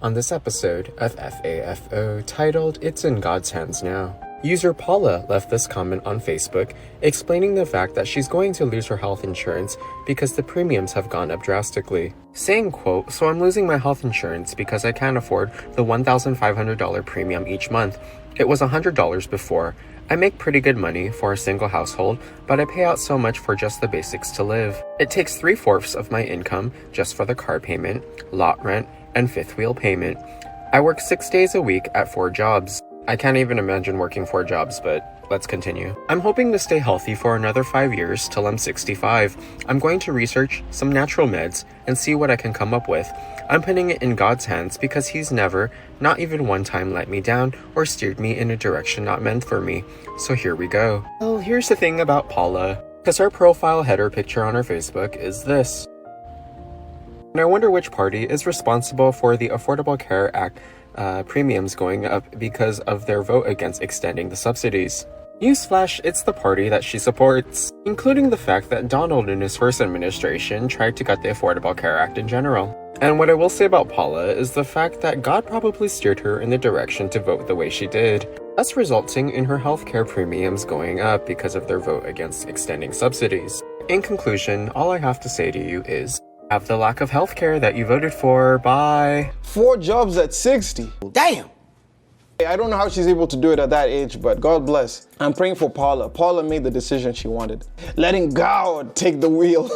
on this episode of FAFO titled It's in God's Hands Now. User Paula left this comment on Facebook explaining the fact that she's going to lose her health insurance because the premiums have gone up drastically. Saying, quote, "So I'm losing my health insurance because I can't afford the $1,500 premium each month. It was $100 before. I make pretty good money for a single household, but I pay out so much for just the basics to live. It takes 3/4 of my income just for the car payment, lot rent, and fifth wheel payment. I work 6 days a week at 4 jobs. I can't even imagine working 4 jobs, but let's continue. I'm hoping to stay healthy for another 5 years till I'm 65. I'm going to research some natural meds and see what I can come up with. I'm putting it in God's hands because he's never, not even one time, let me down or steered me in a direction not meant for me. So here we go." Well, here's the thing about Paula, because her profile header picture on her Facebook is this. And I wonder which party is responsible for the Affordable Care Act premiums going up because of their vote against extending the subsidies. Newsflash, it's the party that she supports, including the fact that Donald in his first administration tried to cut the Affordable Care Act in general. And what I will say about Paula is the fact that God probably steered her in the direction to vote the way she did, thus resulting in her healthcare premiums going up because of their vote against extending subsidies. In conclusion, all I have to say to you is, have the lack of healthcare that you voted for. Bye. 4 jobs at 60. Damn! I don't know how she's able to do it at that age, but God bless. I'm praying for Paula. Paula made the decision she wanted, letting God take the wheel.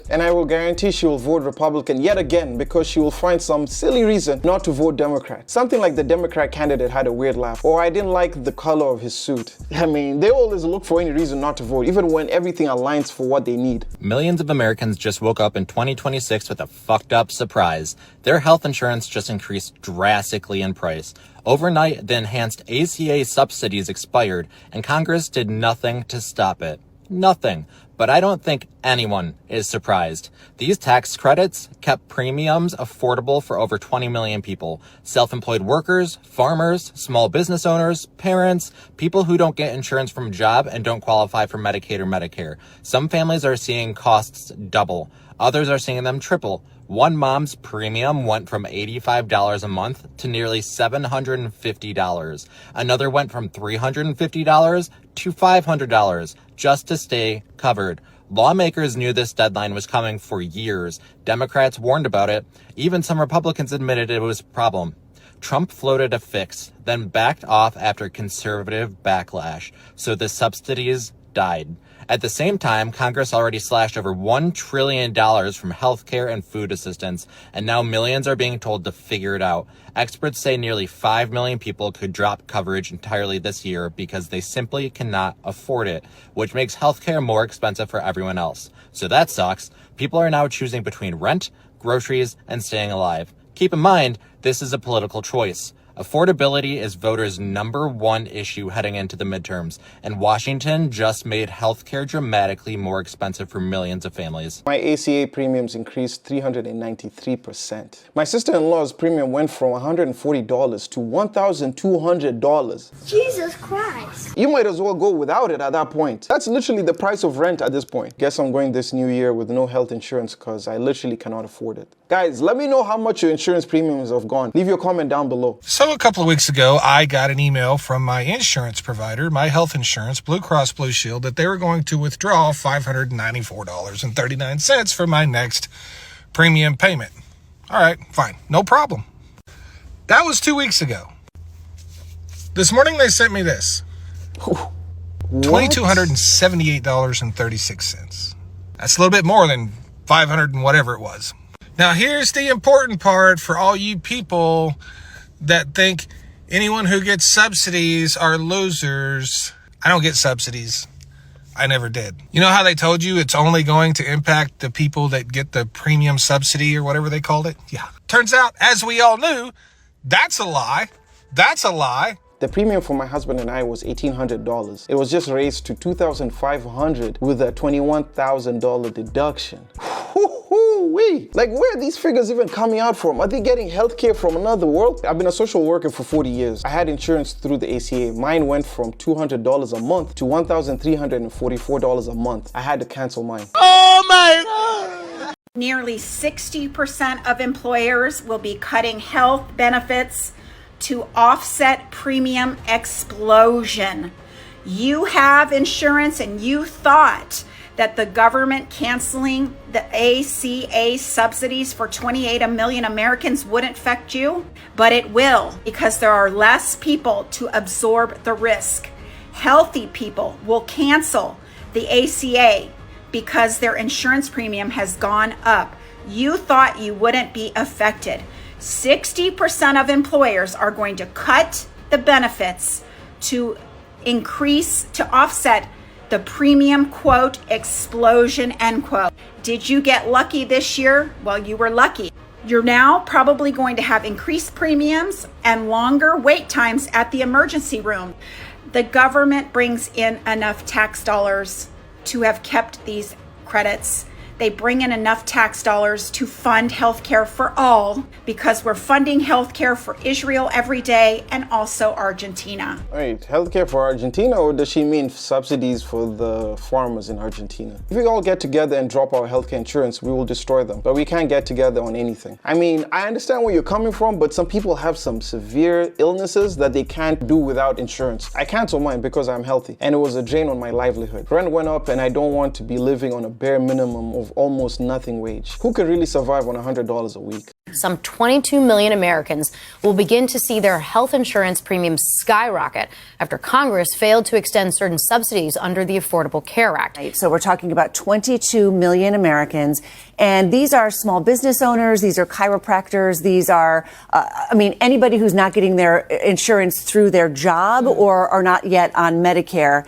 And I will guarantee she will vote Republican yet again because she will find some silly reason not to vote Democrat. Something like the Democrat candidate had a weird laugh, or I didn't like the color of his suit. I mean, they always look for any reason not to vote, even when everything aligns for what they need. Millions of Americans just woke up in 2026 with a fucked up surprise. Their health insurance just increased drastically in price. Overnight, the enhanced ACA subsidies expired, and Congress did nothing to stop it. Nothing. But I don't think anyone is surprised. These tax credits kept premiums affordable for over 20 million people. Self-employed workers, farmers, small business owners, parents, people who don't get insurance from a job and don't qualify for Medicaid or Medicare. Some families are seeing costs double. Others are seeing them triple. One mom's premium went from $85 a month to nearly $750. Another went from $350 to $500 just to stay covered. Lawmakers knew this deadline was coming for years. Democrats warned about it. Even some Republicans admitted it was a problem. Trump floated a fix, then backed off after conservative backlash, so the subsidies died. At the same time, Congress already slashed over $1 trillion from healthcare and food assistance, and now millions are being told to figure it out. Experts say nearly 5 million people could drop coverage entirely this year because they simply cannot afford it, which makes healthcare more expensive for everyone else. So that sucks. People are now choosing between rent, groceries, and staying alive. Keep in mind, this is a political choice. Affordability is voters' #1 issue heading into the midterms, and Washington just made healthcare dramatically more expensive for millions of families. My ACA premiums increased 393%. My sister-in-law's premium went from $140 to $1,200. Jesus Christ. You might as well go without it at that point. That's literally the price of rent at this point. Guess I'm going this new year with no health insurance because I literally cannot afford it. Guys, let me know how much your insurance premiums have gone. Leave your comment down below. So a couple of weeks ago, I got an email from my insurance provider, my health insurance, Blue Cross Blue Shield, that they were going to withdraw $594.39 for my next premium payment. All right, fine, no problem. That was 2 weeks ago. This morning they sent me this. $2,278.36. That's a little bit more than 500 and whatever it was. Now here's the important part for all you people that think anyone who gets subsidies are losers. I don't get subsidies. I never did. You know how they told you it's only going to impact the people that get the premium subsidy or whatever they called it? Yeah. Turns out, as we all knew, that's a lie. That's a lie. The premium for my husband and I was $1,800. It was just raised to $2,500 with a $21,000 deduction. Woo-hoo-wee. Like, where are these figures even coming out from? Are they getting healthcare from another world? I've been a social worker for 40 years. I had insurance through the ACA. Mine went from $200 a month to $1,344 a month. I had to cancel mine. Oh my God! Nearly 60% of employers will be cutting health benefits to offset premium explosion. You have insurance and you thought that the government canceling the ACA subsidies for 28 million Americans wouldn't affect you, but it will, because there are less people to absorb the risk. Healthy people will cancel the ACA because their insurance premium has gone up. You thought you wouldn't be affected. 60% of employers are going to cut the benefits to offset the premium, quote, explosion, end quote. Did you get lucky this year? Well, you were lucky. You're now probably going to have increased premiums and longer wait times at the emergency room. The government brings in enough tax dollars to have kept these credits. They bring in enough tax dollars to fund healthcare for all, because we're funding healthcare for Israel every day and also Argentina. Wait, healthcare for Argentina, or does she mean subsidies for the farmers in Argentina? If we all get together and drop our healthcare insurance, we will destroy them. But we can't get together on anything. I mean, I understand where you're coming from, but some people have some severe illnesses that they can't do without insurance. I canceled mine because I'm healthy, and it was a drain on my livelihood. Rent went up, and I don't want to be living on a bare minimum of almost nothing wage. Who could really survive on $100 a week? Some 22 million Americans will begin to see their health insurance premiums skyrocket after Congress failed to extend certain subsidies under the Affordable Care Act. So we're talking about 22 million Americans, and these are small business owners, these are chiropractors, these are, anybody who's not getting their insurance through their job or are not yet on Medicare.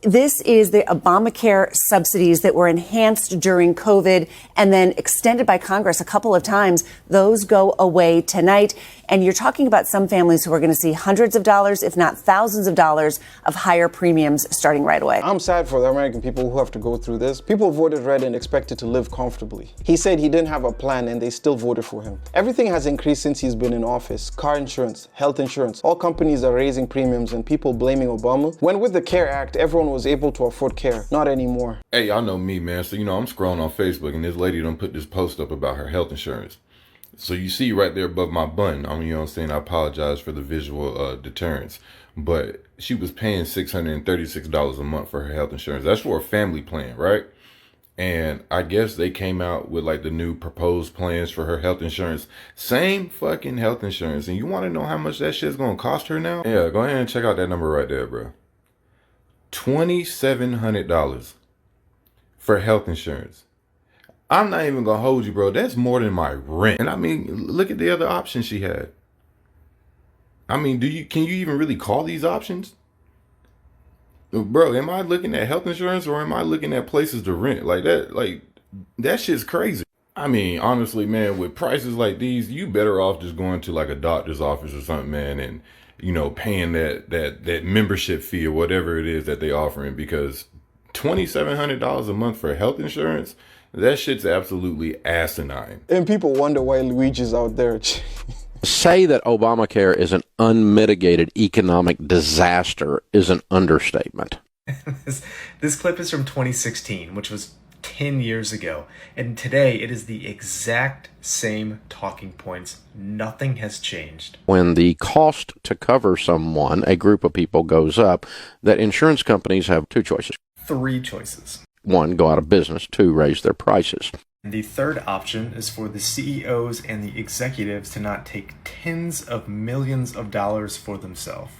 This is the Obamacare subsidies that were enhanced during COVID and then extended by Congress a couple of times. Those go away tonight. And you're talking about some families who are going to see hundreds of dollars, if not thousands of dollars, of higher premiums starting right away. I'm sad for the American people who have to go through this. People voted red and expected to live comfortably. He said he didn't have a plan and they still voted for him. Everything has increased since he's been in office. Car insurance, health insurance. All companies are raising premiums and people blaming Obama. When with the CARE Act, everyone was able to afford care. Not anymore. Hey, y'all know me, man. So, I'm scrolling on Facebook and this lady done put this post up about her health insurance. So you see right there above my button, I apologize for the visual deterrence, but she was paying $636 a month for her health insurance. That's for a family plan, right? And I guess they came out with like the new proposed plans for her health insurance. Same fucking health insurance. And you want to know how much that shit's going to cost her now? Yeah, go ahead and check out that number right there, bro. $2,700 for health insurance. I'm not even gonna hold you, bro. That's more than my rent. And look at the other options she had. Can you even really call these options? Bro, am I looking at health insurance or am I looking at places to rent? That shit's crazy. Honestly, man, with prices like these, you better off just going to like a doctor's office or something, man, and paying that membership fee or whatever it is that they offering, because $2,700 a month for health insurance, that shit's absolutely asinine. And people wonder why Luigi's out there. Say that Obamacare is an unmitigated economic disaster is an understatement. This clip is from 2016, which was 10 years ago. And today it is the exact same talking points. Nothing has changed. When the cost to cover someone, a group of people, goes up, that insurance companies have two choices. Three choices. One, go out of business. Two, raise their prices. The third option is for the CEOs and the executives to not take tens of millions of dollars for themselves.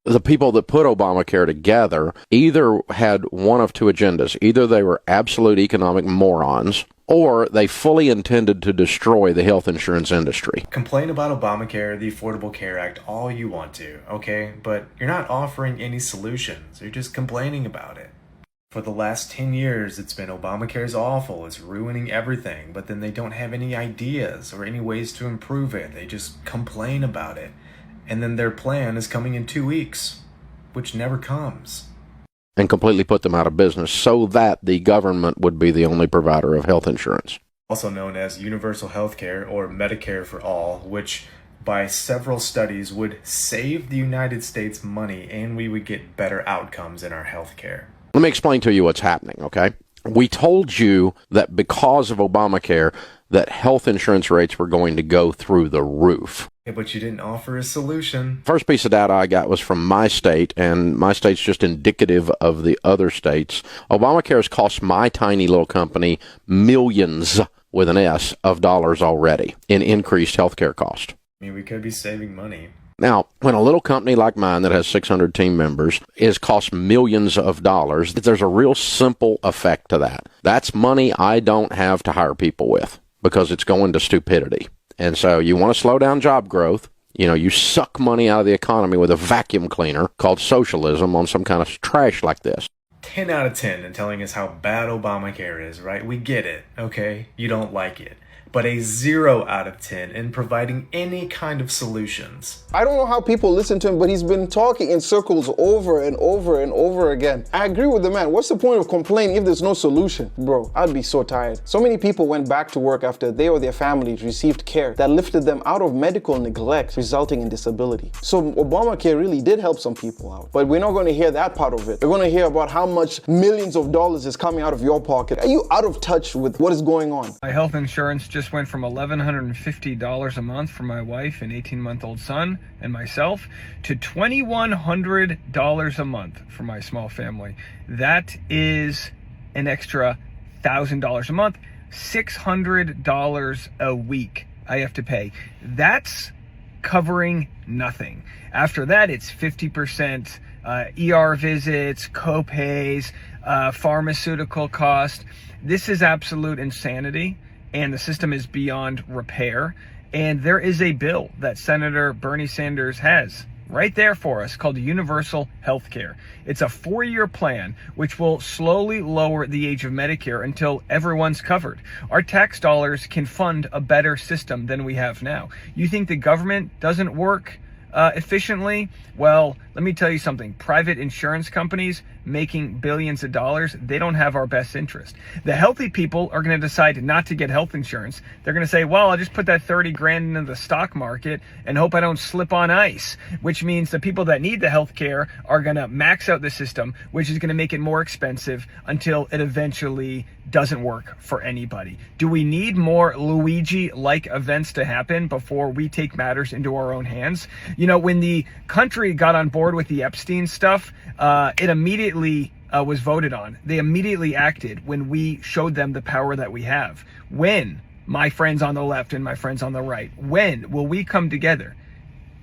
The people that put Obamacare together either had one of two agendas. Either they were absolute economic morons, or they fully intended to destroy the health insurance industry. Complain about Obamacare, the Affordable Care Act, all you want to, okay? But you're not offering any solutions. You're just complaining about it. For the last 10 years, it's been Obamacare's awful, it's ruining everything, but then they don't have any ideas or any ways to improve it. They just complain about it. And then their plan is coming in 2 weeks, which never comes. And completely put them out of business so that the government would be the only provider of health insurance. Also known as universal health care or Medicare for all, which by several studies would save the United States money and we would get better outcomes in our health care. Let me explain to you what's happening, okay? We told you that because of Obamacare, that health insurance rates were going to go through the roof. Yeah, but you didn't offer a solution. First piece of data I got was from my state, and my state's just indicative of the other states. Obamacare has cost my tiny little company millions, with an S, of dollars already in increased healthcare cost. I mean, we could be saving money. Now, when a little company like mine that has 600 team members is cost millions of dollars, there's a real simple effect to that. That's money I don't have to hire people with because it's going to stupidity. And so you want to slow down job growth. You know, you suck money out of the economy with a vacuum cleaner called socialism on some kind of trash like this. 10 out of 10 in telling us how bad Obamacare is, right? We get it, okay? You don't like it. But a 0 out of 10 in providing any kind of solutions. I don't know how people listen to him, but he's been talking in circles over and over and over again. I agree with the man. What's the point of complaining if there's no solution? Bro, I'd be so tired. So many people went back to work after they or their families received care that lifted them out of medical neglect, resulting in disability. So Obamacare really did help some people out. But we're not going to hear that part of it. We're going to hear about how much millions of dollars is coming out of your pocket. Are you out of touch with what is going on? My health insurance just went from $1,150 a month for my wife and 18-month-old son and myself to $2,100 a month for my small family. That is an extra $1,000 a month, $600 a week I have to pay. That's covering nothing. After that, it's 50% ER visits, co-pays, pharmaceutical cost. This is absolute insanity. And the system is beyond repair. And there is a bill that Senator Bernie Sanders has right there for us called Universal Health Care. It's a 4-year plan which will slowly lower the age of Medicare until everyone's covered. Our tax dollars can fund a better system than we have now. You think the government doesn't work efficiently? Well, let me tell you something. Private insurance companies making billions of dollars, they don't have our best interest. The healthy people are going to decide not to get health insurance. They're going to say, well, I'll just put that 30 grand into the stock market and hope I don't slip on ice, which means the people that need the health care are going to max out the system, which is going to make it more expensive until it eventually doesn't work for anybody. Do we need more Luigi-like events to happen before we take matters into our own hands? You know, when the country got on board with the Epstein stuff, it immediately was voted on. They immediately acted when we showed them the power that we have. When, my friends on the left and my friends on the right, when will we come together?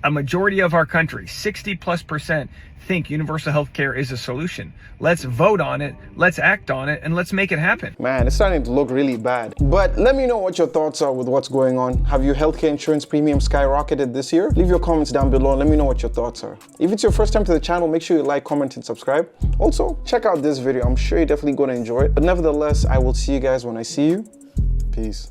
A majority of our country, 60+%, think universal health care is a solution. Let's vote on it, let's act on it, and let's make it happen. Man, it's starting to look really bad. But let me know what your thoughts are with what's going on. Have your healthcare insurance premium skyrocketed this year? Leave your comments down below and let me know what your thoughts are. If it's your first time to the channel, make sure you like, comment, and subscribe. Also, check out this video. I'm sure you're definitely going to enjoy it. But nevertheless, I will see you guys when I see you. Peace.